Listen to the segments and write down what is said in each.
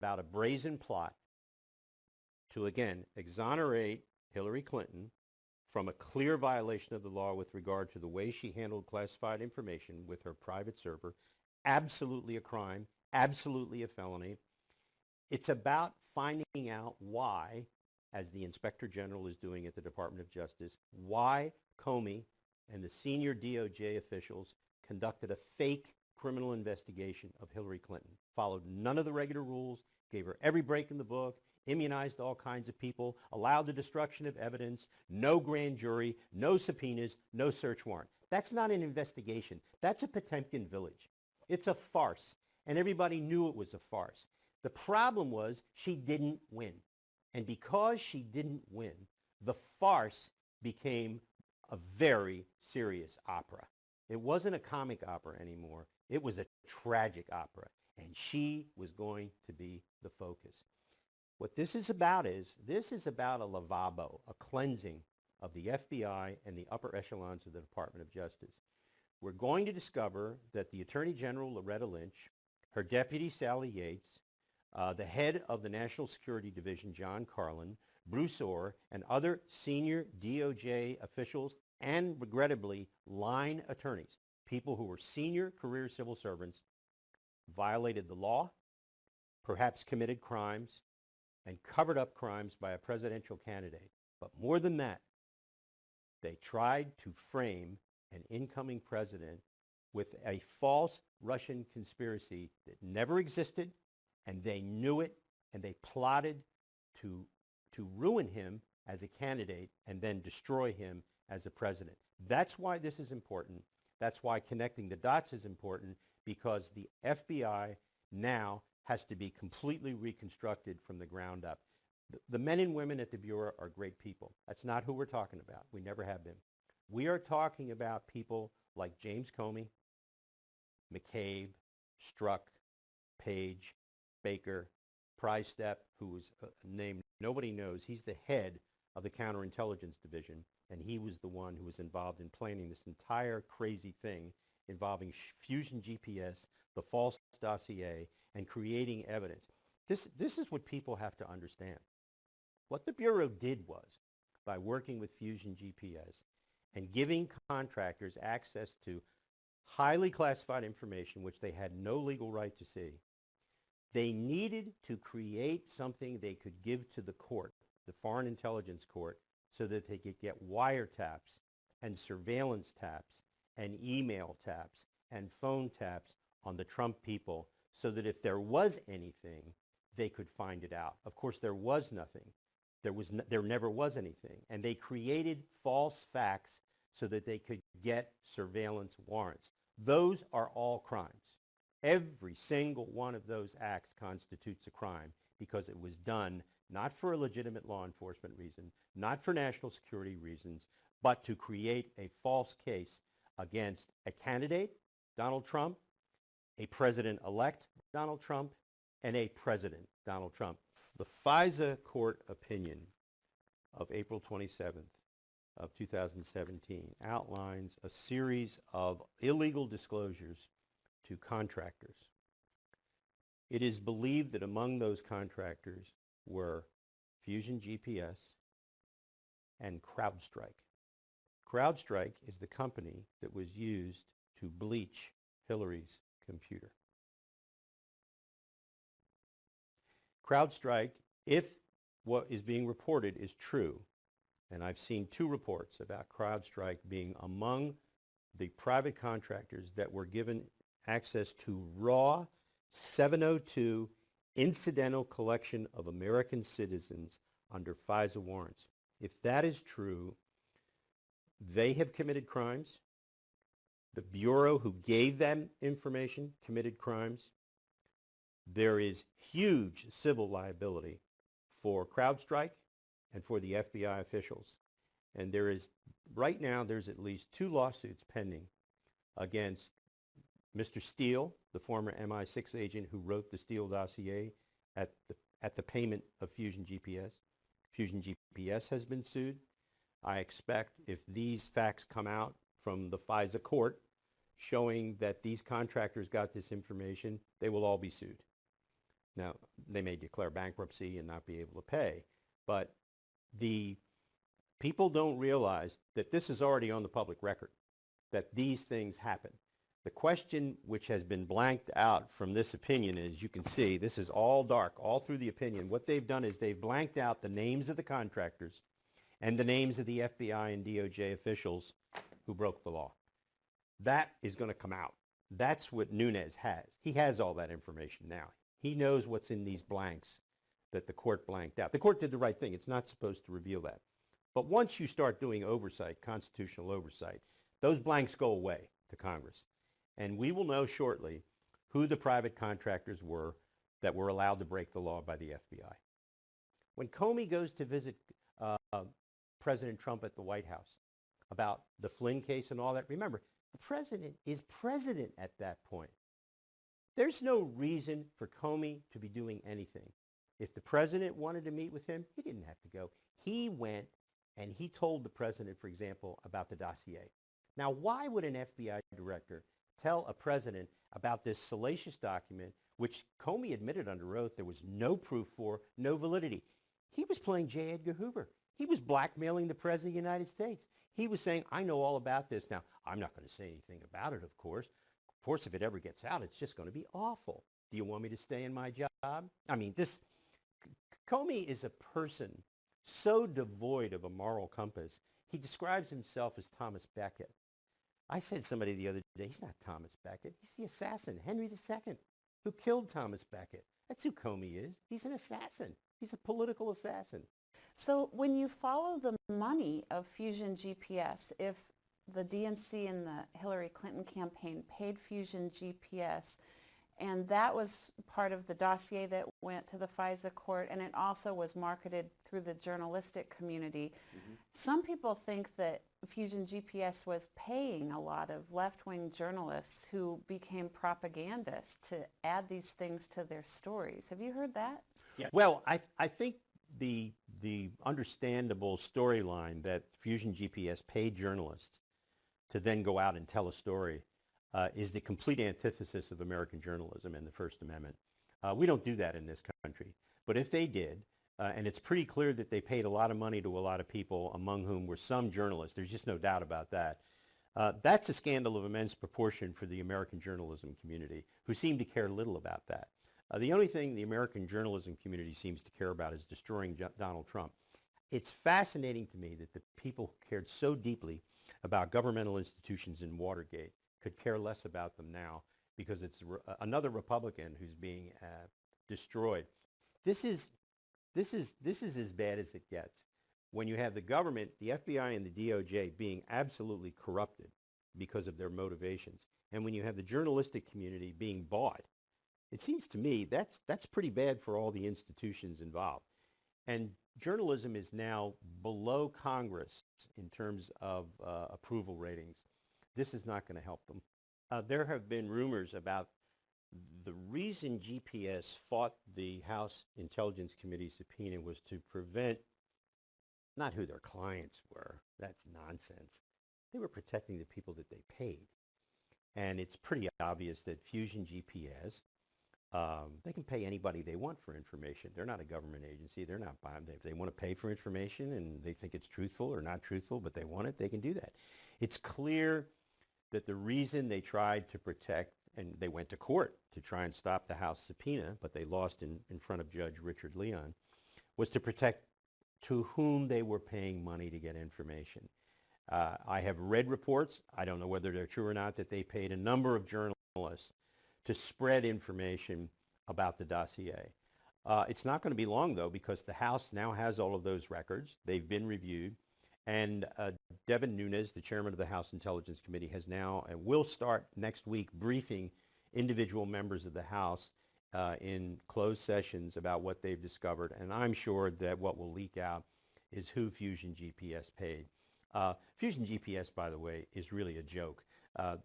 about a brazen plot to, again, exonerate Hillary Clinton from a clear violation of the law with regard to the way she handled classified information with her private server. Absolutely a crime, absolutely a felony. It's about finding out why, as the Inspector General is doing at the Department of Justice, why Comey and the senior DOJ officials conducted a fake criminal investigation of Hillary Clinton, followed none of the regular rules, gave her every break in the book, immunized all kinds of people, allowed the destruction of evidence, no grand jury, no subpoenas, no search warrant. That's not an investigation. That's a Potemkin village. It's a farce, and everybody knew it was a farce. The problem was she didn't win. And because she didn't win, the farce became a very serious opera. It wasn't a comic opera anymore. It was a tragic opera, and she was going to be the focus. What this is about a lavabo, a cleansing of the FBI and the upper echelons of the Department of Justice. We're going to discover that the Attorney General, Loretta Lynch, her deputy, Sally Yates, the head of the National Security Division, John Carlin, Bruce Orr, and other senior DOJ officials and, regrettably, line attorneys, people who were senior career civil servants, violated the law, perhaps committed crimes, and covered up crimes by a presidential candidate. But more than that, they tried to frame an incoming president with a false Russian conspiracy that never existed, and they knew it, and they plotted to ruin him as a candidate and then destroy him as a president. That's why this is important. That's why connecting the dots is important, because the FBI now has to be completely reconstructed from the ground up. The men and women at the Bureau are great people. That's not who we're talking about. We never have been. We are talking about people like James Comey, McCabe, Strzok, Page, Baker, Prystep, who was a name nobody knows. He's the head of the counterintelligence division, and he was the one who was involved in planning this entire crazy thing involving Fusion GPS, the false dossier, and creating evidence. This is what people have to understand. What the Bureau did was, by working with Fusion GPS and giving contractors access to highly classified information which they had no legal right to see, they needed to create something they could give to the court, the Foreign Intelligence Court, so that they could get wiretaps and surveillance taps and email taps and phone taps on the Trump people, so that if there was anything, they could find it out. Of course, there was nothing. There never was anything. And they created false facts so that they could get surveillance warrants. Those are all crimes. Every single one of those acts constitutes a crime because it was done not for a legitimate law enforcement reason, not for national security reasons, but to create a false case against a candidate, Donald Trump, a president-elect, Donald Trump, and a president, Donald Trump. The FISA court opinion of April 27th of 2017 outlines a series of illegal disclosures to contractors. It is believed that among those contractors were Fusion GPS and CrowdStrike. CrowdStrike is the company that was used to bleach Hillary's computer. CrowdStrike, if what is being reported is true, and I've seen two reports about CrowdStrike being among the private contractors that were given access to raw 702 incidental collection of American citizens under FISA warrants. If that is true, they have committed crimes. The Bureau who gave them information committed crimes. There is huge civil liability for CrowdStrike and for the FBI officials. And right now, there's at least 2 lawsuits pending against Mr. Steele, the former MI6 agent who wrote the Steele dossier at the payment of Fusion GPS. Fusion GPS has been sued. I expect if these facts come out from the FISA court showing that these contractors got this information, they will all be sued. Now, they may declare bankruptcy and not be able to pay, but the people don't realize that this is already on the public record, that these things happen. The question which has been blanked out from this opinion is, you can see, this is all dark, all through the opinion. What they've done is they've blanked out the names of the contractors and the names of the FBI and DOJ officials who broke the law. That is going to come out. That's what Nunes has. He has all that information now. He knows what's in these blanks that the court blanked out. The court did the right thing. It's not supposed to reveal that. But once you start doing oversight, constitutional oversight, those blanks go away to Congress. And we will know shortly who the private contractors were that were allowed to break the law by the FBI. When Comey goes to visit President Trump at the White House about the Flynn case and all that, remember, the president is president at that point. There's no reason for Comey to be doing anything. If the president wanted to meet with him, he didn't have to go. He went and he told the president, for example, about the dossier. Now, why would an FBI director tell a president about this salacious document, which Comey admitted under oath there was no proof for, no validity? He was playing J. Edgar Hoover. He was blackmailing the president of the United States. He was saying, I know all about this. Now, I'm not going to say anything about it, of course. Of course, if it ever gets out, it's just going to be awful. Do you want me to stay in my job? I mean, Comey is a person so devoid of a moral compass. He describes himself as Thomas Becket. I said to somebody the other day, he's not Thomas Becket. He's the assassin, Henry II, who killed Thomas Becket. That's who Comey is. He's an assassin. He's a political assassin. So when you follow the money of Fusion GPS, if the DNC and the Hillary Clinton campaign paid Fusion GPS, and that was part of the dossier that went to the FISA court, and it also was marketed through the journalistic community. Mm-hmm. Some people think that Fusion GPS was paying a lot of left-wing journalists who became propagandists to add these things to their stories. Have you heard that? Yeah. Well, I think the understandable storyline that Fusion GPS paid journalists to then go out and tell a story is the complete antithesis of American journalism and the First Amendment. We don't do that in this country. But if they did, and it's pretty clear that they paid a lot of money to a lot of people, among whom were some journalists, there's just no doubt about that, that's a scandal of immense proportion for the American journalism community, who seem to care little about that. The only thing the American journalism community seems to care about is destroying Donald Trump. It's fascinating to me that the people who cared so deeply about governmental institutions in Watergate could care less about them now because it's another Republican who's being destroyed. This is as bad as it gets. When you have the government, the FBI and the DOJ being absolutely corrupted because of their motivations, and when you have the journalistic community being bought, it seems to me that's pretty bad for all the institutions involved. And journalism is now below Congress in terms of approval ratings. This is not going to help them. There have been rumors about the reason GPS fought the House Intelligence Committee subpoena was to prevent, not who their clients were, that's nonsense. They were protecting the people that they paid. And it's pretty obvious that Fusion GPS, they can pay anybody they want for information. They're not a government agency. They're not buying. If they want to pay for information and they think it's truthful or not truthful, but they want it, they can do that. It's clear that the reason they tried to protect, and they went to court to try and stop the House subpoena, but they lost in front of Judge Richard Leon, was to protect to whom they were paying money to get information. I have read reports, I don't know whether they're true or not, that they paid a number of journalists to spread information about the dossier. It's not going to be long, though, because the House now has all of those records. They've been reviewed. And Devin Nunes, the chairman of the House Intelligence Committee, has now and will start next week briefing individual members of the House in closed sessions about what they've discovered. And I'm sure that what will leak out is who Fusion GPS paid. Fusion GPS, by the way, is really a joke.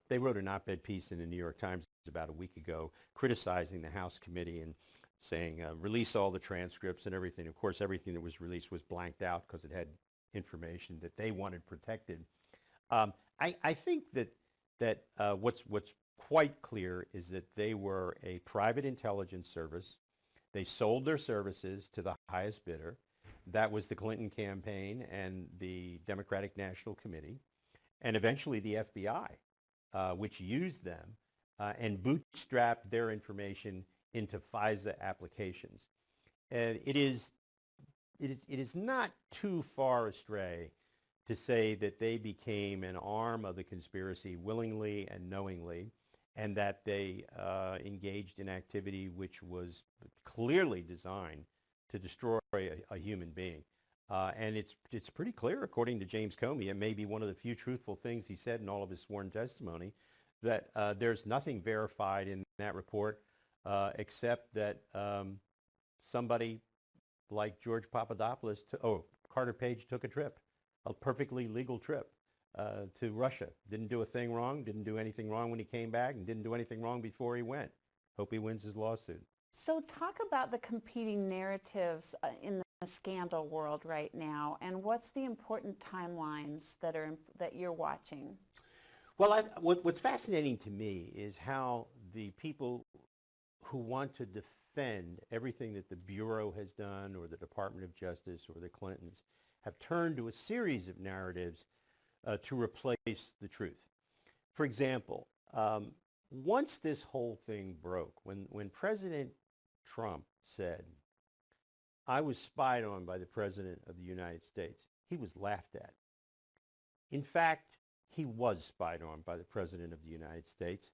They wrote an op-ed piece in the New York Times about a week ago criticizing the House committee and saying release all the transcripts and everything. Of course, everything that was released was blanked out because it had information that they wanted protected. I think that what's quite clear is that they were a private intelligence service They sold their services to the highest bidder. That was the Clinton campaign and the Democratic National Committee, and eventually the FBI, which used them and bootstrapped their information into FISA applications. And it is not too far astray to say that they became an arm of the conspiracy willingly and knowingly, and that they engaged in activity which was clearly designed to destroy a human being. And it's pretty clear, according to James Comey, it may be one of the few truthful things he said in all of his sworn testimony, that there's nothing verified in that report except that somebody like George Papadopoulos, Carter Page took a trip, a perfectly legal trip to Russia. Didn't do a thing wrong, didn't do anything wrong when he came back, and didn't do anything wrong before he went. Hope he wins his lawsuit. So talk about the competing narratives in the scandal world right now, and what's the important timelines that you're watching? Well, what's fascinating to me is how the people who want to defend everything that the Bureau has done, or the Department of Justice, or the Clintons, have turned to a series of narratives to replace the truth. For example, once this whole thing broke, when President Trump said, "I was spied on by the President of the United States," he was laughed at. In fact, he was spied on by the President of the United States,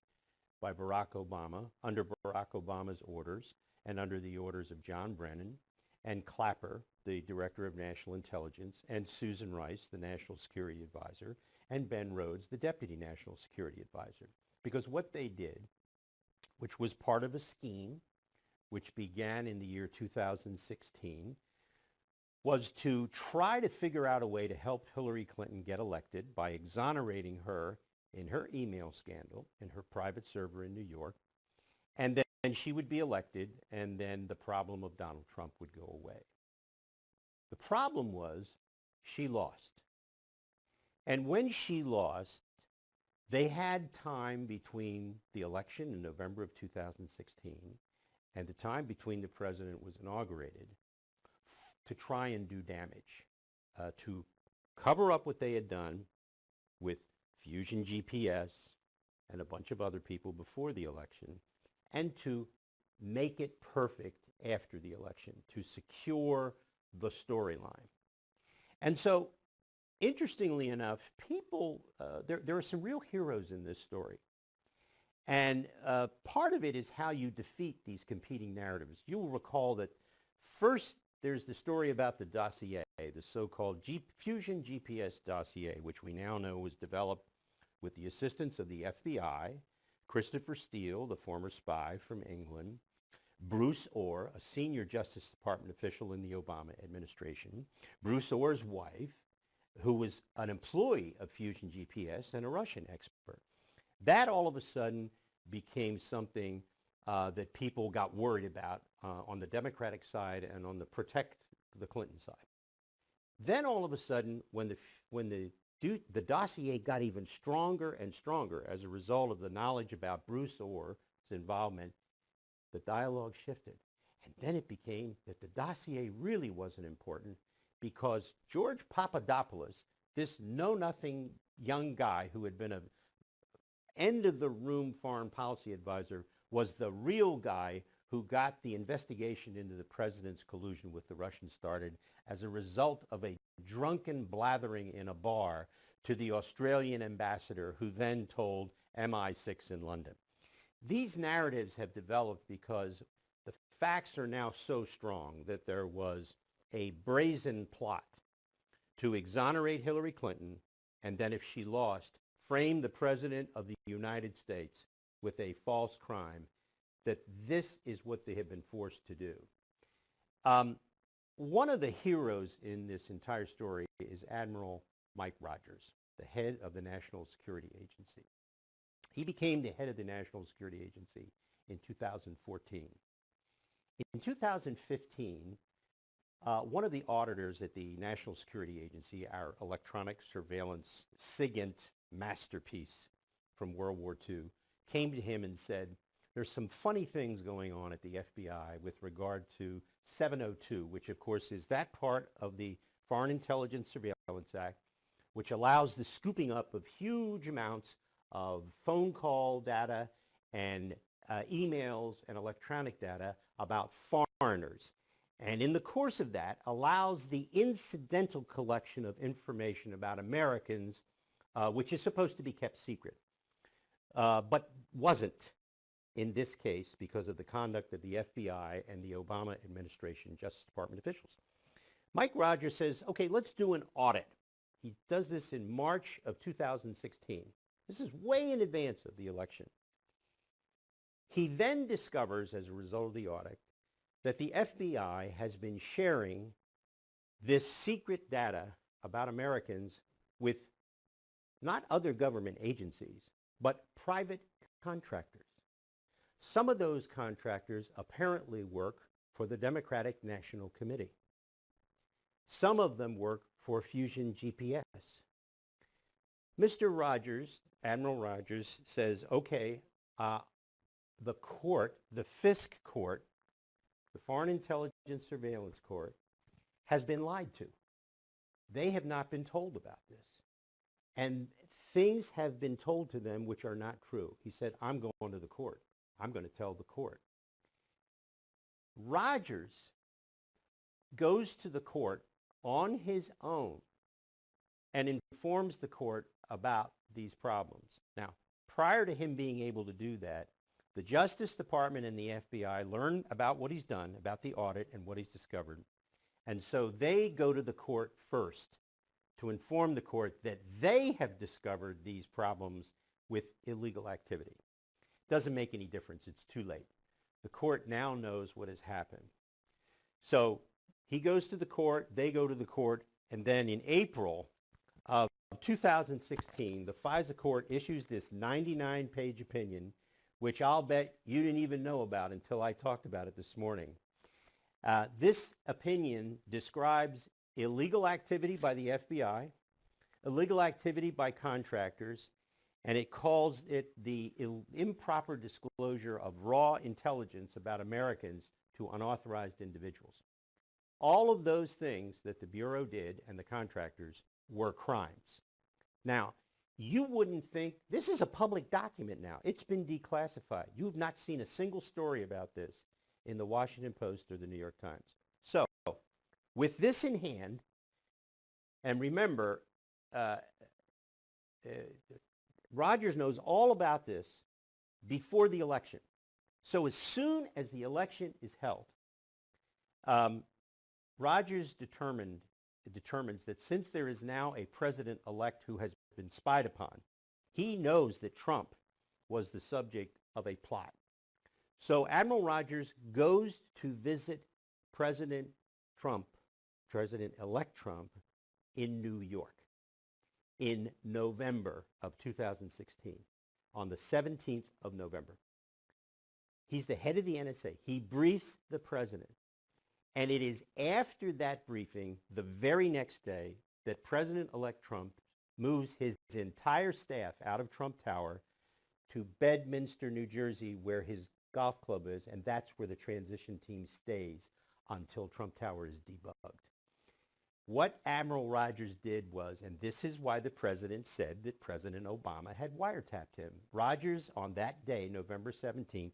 by Barack Obama, under Barack Obama's orders, and under the orders of John Brennan, and Clapper, the Director of National Intelligence, and Susan Rice, the National Security Advisor, and Ben Rhodes, the Deputy National Security Advisor. Because what they did, which was part of a scheme which began in the year 2016, was to try to figure out a way to help Hillary Clinton get elected by exonerating her in her email scandal in her private server in New York, and then she would be elected, and then the problem of Donald Trump would go away. The problem was she lost. And when she lost, they had time between the election in November of 2016 and the time between the president was inaugurated to try and do damage, to cover up what they had done with Fusion GPS and a bunch of other people before the election, and to make it perfect after the election, to secure the storyline. And so, interestingly enough, people, there are some real heroes in this story. And part of it is how you defeat these competing narratives. You will recall that first there's the story about the dossier, the so-called Fusion GPS dossier, which we now know was developed with the assistance of the FBI, Christopher Steele, the former spy from England, Bruce Orr, a senior Justice Department official in the Obama administration, Bruce Orr's wife, who was an employee of Fusion GPS and a Russian expert. That all of a sudden became something that people got worried about on the Democratic side and on the protect the Clinton side. Then all of a sudden, when the dossier got even stronger and stronger as a result of the knowledge about Bruce Orr's involvement, the dialogue shifted. And then it became that the dossier really wasn't important because George Papadopoulos, this know-nothing young guy who had been an end-of-the-room foreign policy advisor, was the real guy who got the investigation into the president's collusion with the Russians started as a result of a drunken blathering in a bar to the Australian ambassador, who then told MI6 in London. These narratives have developed because the facts are now so strong that there was a brazen plot to exonerate Hillary Clinton, and then if she lost, frame the President of the United States with a false crime, that this is what they have been forced to do. One of the heroes in this entire story is Admiral Mike Rogers, the head of the National Security Agency. He became the head of the National Security Agency in 2014. In 2015, one of the auditors at the National Security Agency, our electronic surveillance SIGINT masterpiece from World War II, came to him and said, there's some funny things going on at the FBI with regard to 702, which of course is that part of the Foreign Intelligence Surveillance Act, which allows the scooping up of huge amounts of phone call data and emails and electronic data about foreigners. And in the course of that, allows the incidental collection of information about Americans, which is supposed to be kept secret, but wasn't in this case because of the conduct of the FBI and the Obama administration Justice Department officials. Mike Rogers says, okay, let's do an audit. He does this in March of 2016. This is way in advance of the election. He then discovers, as a result of the audit, that the FBI has been sharing this secret data about Americans with not other government agencies, but private contractors. Some of those contractors apparently work for the Democratic National Committee. Some of them work for Fusion GPS. Mr. Rogers, Admiral Rogers, says, okay, the court, the FISC court, the Foreign Intelligence Surveillance Court, has been lied to. They have not been told about this. And things have been told to them which are not true. He said, I'm going to the court. I'm going to tell the court. Rogers goes to the court on his own and informs the court about these problems. Now, prior to him being able to do that, the Justice Department and the FBI learn about what he's done, about the audit and what he's discovered. And so they go to the court first to inform the court that they have discovered these problems with illegal activity. Doesn't make any difference. It's too late. The court now knows what has happened. So he goes to the court, they go to the court, and then in April of 2016, the FISA court issues this 99-page opinion, which I'll bet you didn't even know about until I talked about it this morning. This opinion describes illegal activity by the FBI, illegal activity by contractors, and it calls it the improper disclosure of raw intelligence about Americans to unauthorized individuals. All of those things that the Bureau did and the contractors were crimes. Now, you wouldn't think, this is a public document now. It's been declassified. You have not seen a single story about this in the Washington Post or the New York Times. So, with this in hand, and remember, Rogers knows all about this before the election. So as soon as the election is held, Rogers determines that since there is now a president-elect who has been spied upon, he knows that Trump was the subject of a plot. So Admiral Rogers goes to visit President-elect Trump in New York in November of 2016, on the 17th of November. He's the head of the NSA. He briefs the president. And it is after that briefing, the very next day, that President-elect Trump moves his entire staff out of Trump Tower to Bedminster, New Jersey, where his golf club is, and that's where the transition team stays until Trump Tower is debugged. What Admiral Rogers did was, and this is why the president said that President Obama had wiretapped him. Rogers, on that day, November 17th,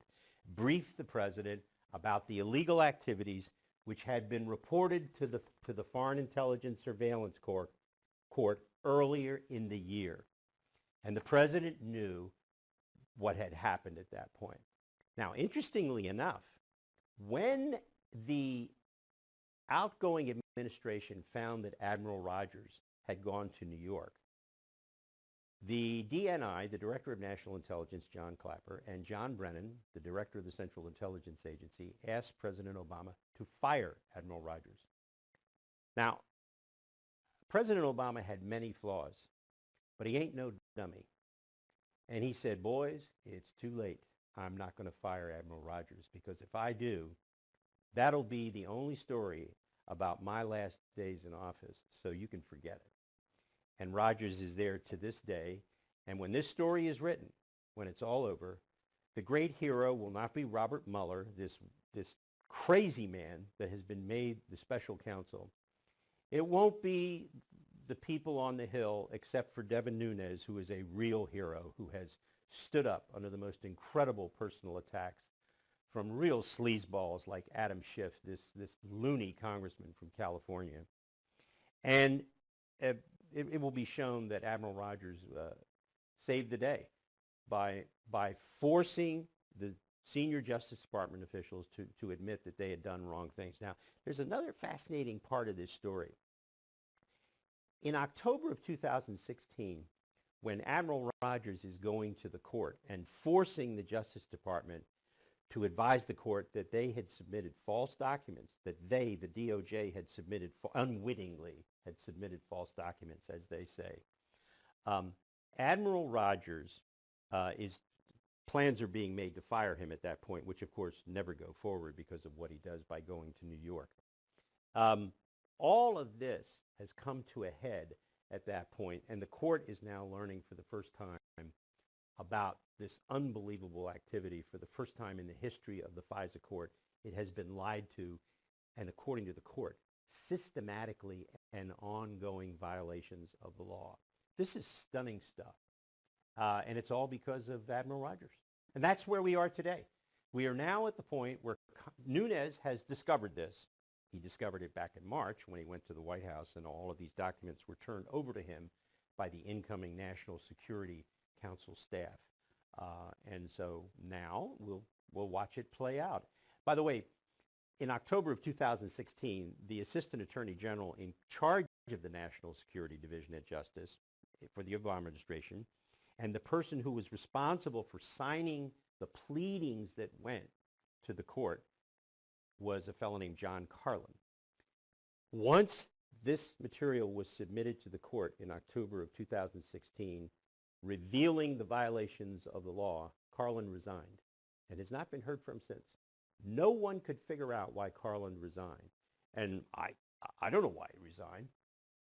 briefed the president about the illegal activities which had been reported to the Foreign Intelligence Surveillance Court earlier in the year. And the president knew what had happened at that point. Now, interestingly enough, when the outgoing administration found that Admiral Rogers had gone to New York, the DNI, the Director of National Intelligence, John Clapper, and John Brennan, the Director of the Central Intelligence Agency, asked President Obama to fire Admiral Rogers. Now, President Obama had many flaws, but he ain't no dummy. And he said, boys, it's too late. I'm not going to fire Admiral Rogers, because if I do, that'll be the only story about my last days in office, so you can forget it. And Rogers is there to this day. And when this story is written, when it's all over, The great hero will not be Robert Mueller, this crazy man that has been made the special counsel. It won't be the people on the Hill, except for Devin Nunes, who is a real hero, who has stood up under the most incredible personal attacks from real sleazeballs like Adam Schiff, this loony congressman from California. And it will be shown that Admiral Rogers saved the day by forcing the senior Justice Department officials to admit that they had done wrong things. Now, there's another fascinating part of this story. In October of 2016, when Admiral Rogers is going to the court and forcing the Justice Department to advise the court that they had submitted false documents, that they, the DOJ, had submitted, unwittingly had submitted false documents, as they say. Admiral Rogers plans are being made to fire him at that point, which of course never go forward because of what he does by going to New York. All of this has come to a head at that point, and the court is now learning for the first time about this unbelievable activity. For the first time in the history of the FISA court, it has been lied to, and according to the court, systematically and ongoing violations of the law. This is stunning stuff, and it's all because of Admiral Rogers. And that's where we are today. We are now at the point where Nunes has discovered this. He discovered it back in March when he went to the White House, and all of these documents were turned over to him by the incoming National Security Council staff. And so now we'll watch it play out. By the way, in October of 2016, the Assistant Attorney General in charge of the National Security Division at Justice for the Obama administration, and the person who was responsible for signing the pleadings that went to the court, was a fellow named John Carlin. Once this material was submitted to the court in October of 2016, revealing the violations of the law, Carlin resigned and has not been heard from since. No one could figure out why Carlin resigned. And I don't know why he resigned.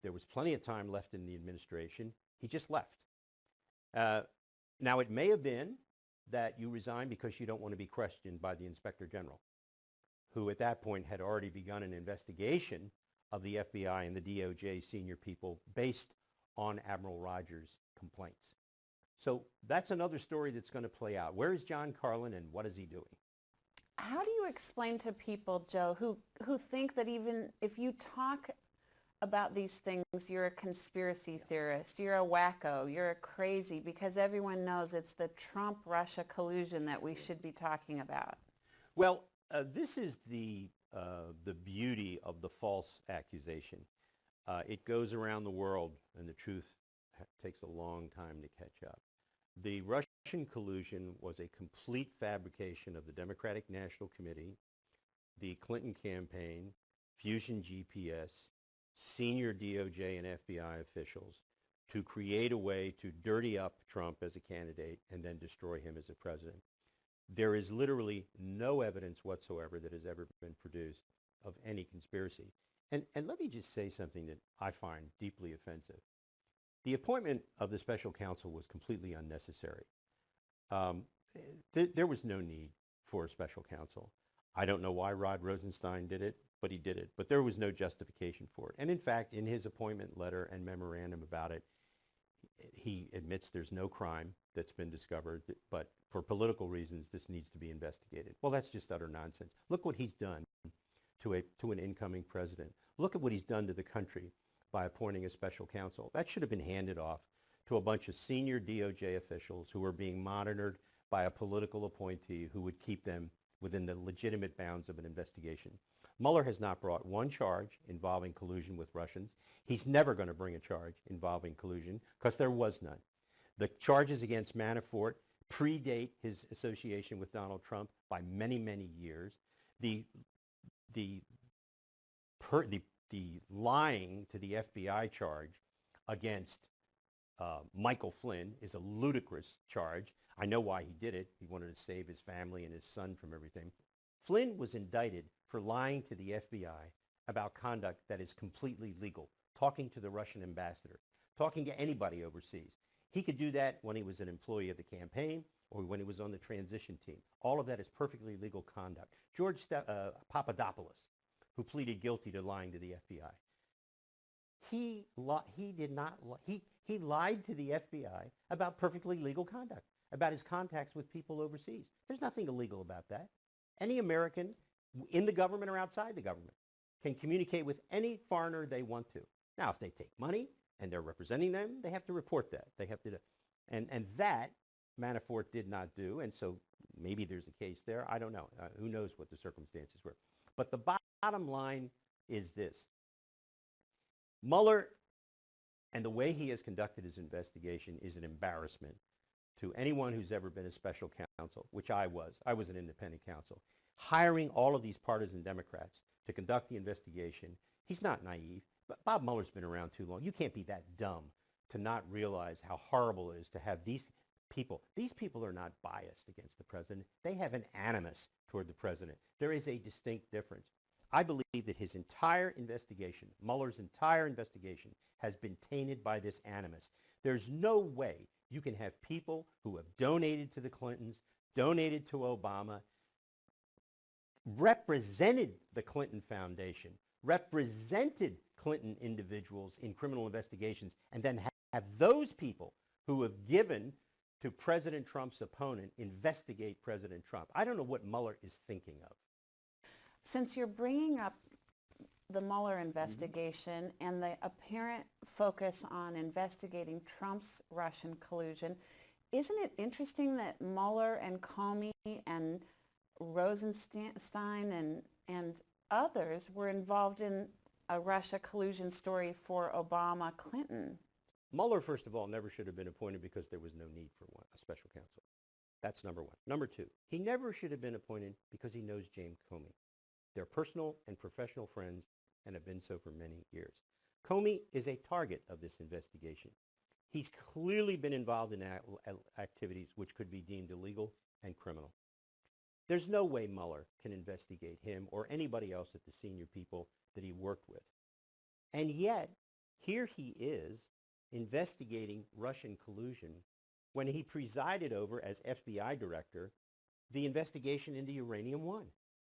There was plenty of time left in the administration. He just left. Now, it may have been that you resigned because you don't want to be questioned by the Inspector General, who at that point had already begun an investigation of the FBI and the DOJ senior people based on Admiral Rogers' complaints. So that's another story that's going to play out. Where is John Carlin and what is he doing? How do you explain to people, Joe, who think that even if you talk about these things, you're a conspiracy theorist, you're a wacko, you're a crazy, because everyone knows it's the Trump-Russia collusion that we should be talking about? Well, this is the beauty of the false accusation. It goes around the world, and the truth takes a long time to catch up. The Russian collusion was a complete fabrication of the Democratic National Committee, the Clinton campaign, Fusion GPS, senior DOJ and FBI officials to create a way to dirty up Trump as a candidate and then destroy him as a president. There is literally no evidence whatsoever that has ever been produced of any conspiracy. And let me just say something that I find deeply offensive. The appointment of the special counsel was completely unnecessary. There was no need for a special counsel. I don't know why Rod Rosenstein did it, but he did it. But there was no justification for it. And in fact, in his appointment letter and memorandum about it, he admits there's no crime that's been discovered, but for political reasons, this needs to be investigated. Well, that's just utter nonsense. Look what he's done to an incoming president. Look at what he's done to the country by appointing a special counsel. That should have been handed off to a bunch of senior DOJ officials who were being monitored by a political appointee who would keep them within the legitimate bounds of an investigation. Mueller has not brought one charge involving collusion with Russians. He's never going to bring a charge involving collusion because there was none. The charges against Manafort predate his association with Donald Trump by many, many years. The lying to the FBI charge against Michael Flynn is a ludicrous charge. I know why he did it. He wanted to save his family and his son from everything. Flynn was indicted for lying to the FBI about conduct that is completely legal, talking to the Russian ambassador, talking to anybody overseas. He could do that when he was an employee of the campaign or when he was on the transition team. All of that is perfectly legal conduct. George Papadopoulos, who pleaded guilty to lying to the FBI, he lied to the FBI about perfectly legal conduct, about his contacts with people overseas. There's nothing illegal about that. Any American in the government or outside the government can communicate with any foreigner they want to. Now, if they take money and they're representing them, they have to report that. They have to do, and that Manafort did not do, and so maybe there's a case there. I don't know. Who knows what the circumstances were. But the bottom line is this. Mueller and the way he has conducted his investigation is an embarrassment to anyone who's ever been a special counsel, which I was. I was an independent counsel. Hiring all of these partisan Democrats to conduct the investigation, he's not naive. But Bob Mueller's been around too long. You can't be that dumb to not realize how horrible it is to have these people. These people are not biased against the president. They have an animus toward the president. There is a distinct difference. I believe that his entire investigation, Mueller's entire investigation, has been tainted by this animus. There's no way you can have people who have donated to the Clintons, donated to Obama, represented the Clinton Foundation, represented Clinton individuals in criminal investigations, and then have those people who have given to President Trump's opponent investigate President Trump. I don't know what Mueller is thinking of. Since you're bringing up the Mueller investigation and the apparent focus on investigating Trump's Russian collusion, isn't it interesting that Mueller and Comey and Rosenstein and others were involved in a Russia collusion story for Obama-Clinton? Mueller, first of all, never should have been appointed because there was no need for one, a special counsel. That's number one. Number two, he never should have been appointed because he knows James Comey. They're personal and professional friends and have been so for many years. Comey is a target of this investigation. He's clearly been involved in activities which could be deemed illegal and criminal. There's no way Mueller can investigate him or anybody else at the senior people that he worked with. And yet, here he is investigating Russian collusion when he presided over, as FBI director, the investigation into Uranium One,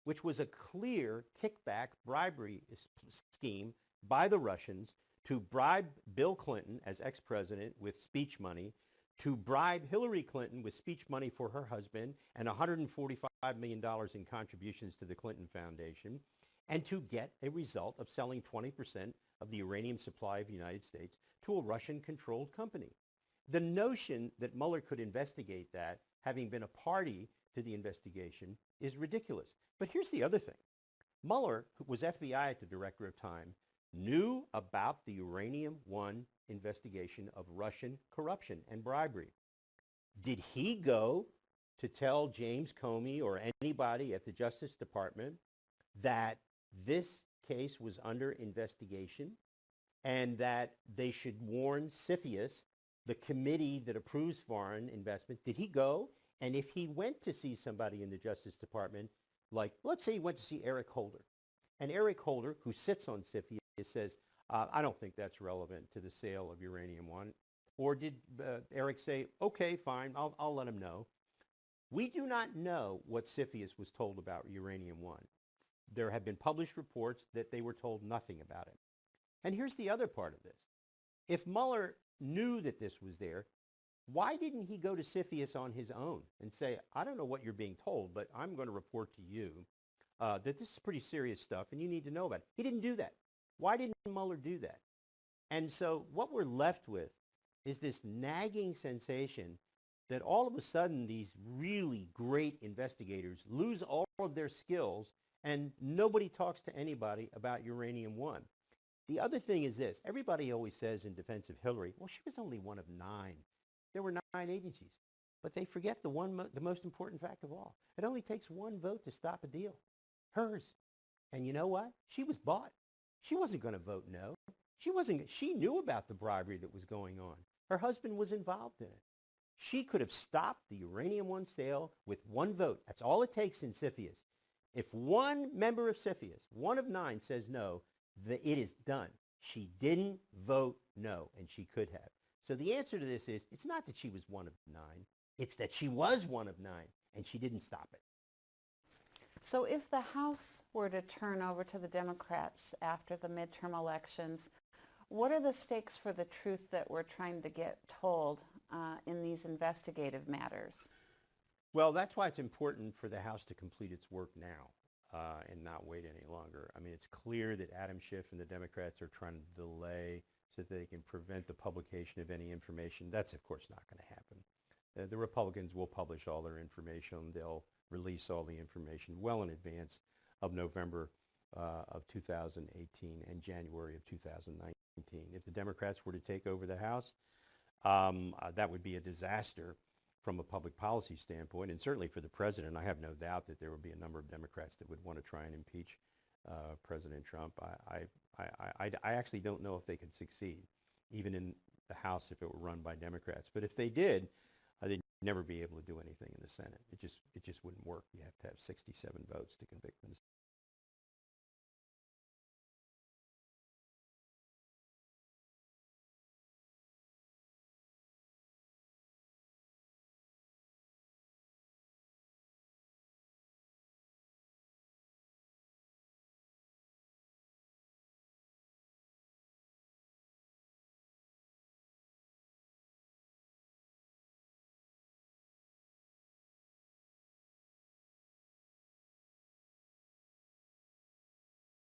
which was a clear kickback bribery scheme by the Russians to bribe Bill Clinton as ex-president with speech money, to bribe Hillary Clinton with speech money for her husband and $145 million in contributions to the Clinton Foundation, and to get a result of selling 20% of the uranium supply of the United States to a Russian-controlled company. The notion that Mueller could investigate that, having been a party to the investigation, is ridiculous. But here's the other thing. Mueller, who was FBI director at the time, knew about the Uranium One investigation of Russian corruption and bribery. Did he go to tell James Comey or anybody at the Justice Department that this case was under investigation and that they should warn CFIUS, the committee that approves foreign investment? Did he go? And if he went to see somebody in the Justice Department, like, let's say he went to see Eric Holder, and Eric Holder, who sits on CFIUS, says, I don't think that's relevant to the sale of Uranium One. Or did Eric say, okay, fine, I'll let him know? We do not know what CFIUS was told about Uranium One. There have been published reports that they were told nothing about it. And here's the other part of this. If Mueller knew that this was there, why didn't he go to CFIUS on his own and say, I don't know what you're being told, but I'm going to report to you that this is pretty serious stuff and you need to know about it? He didn't do that. Why didn't Mueller do that? And so what we're left with is this nagging sensation that all of a sudden these really great investigators lose all of their skills and nobody talks to anybody about Uranium One. The other thing is this. Everybody always says in defense of Hillary, well, she was only one of 9. There were 9 agencies. But they forget the most important fact of all. It only takes one vote to stop a deal. Hers. And you know what? She was bought. She wasn't going to vote no. She knew about the bribery that was going on. Her husband was involved in it. She could have stopped the Uranium One sale with one vote. That's all it takes in CFIUS. If one member of CFIUS, one of 9, says no, it is done. She didn't vote no, and she could have. So the answer to this is, it's not that she was one of 9. It's that she was one of 9, and she didn't stop it. So if the House were to turn over to the Democrats after the midterm elections, what are the stakes for the truth that we're trying to get told in these investigative matters? Well, that's why it's important for the House to complete its work now and not wait any longer. I mean, it's clear that Adam Schiff and the Democrats are trying to delay so that they can prevent the publication of any information. That's, of course, not going to happen. The Republicans will publish all their information. They'll release all the information well in advance of November of 2018 and January of 2019. If the Democrats were to take over the House, that would be a disaster from a public policy standpoint, and certainly for the president. I have no doubt that there will be a number of Democrats that would want to try and impeach President Trump. I actually don't know if they could succeed, even in the House, if it were run by Democrats. But if they did, they'd never be able to do anything in the Senate. It just wouldn't work. You have to have 67 votes to convict the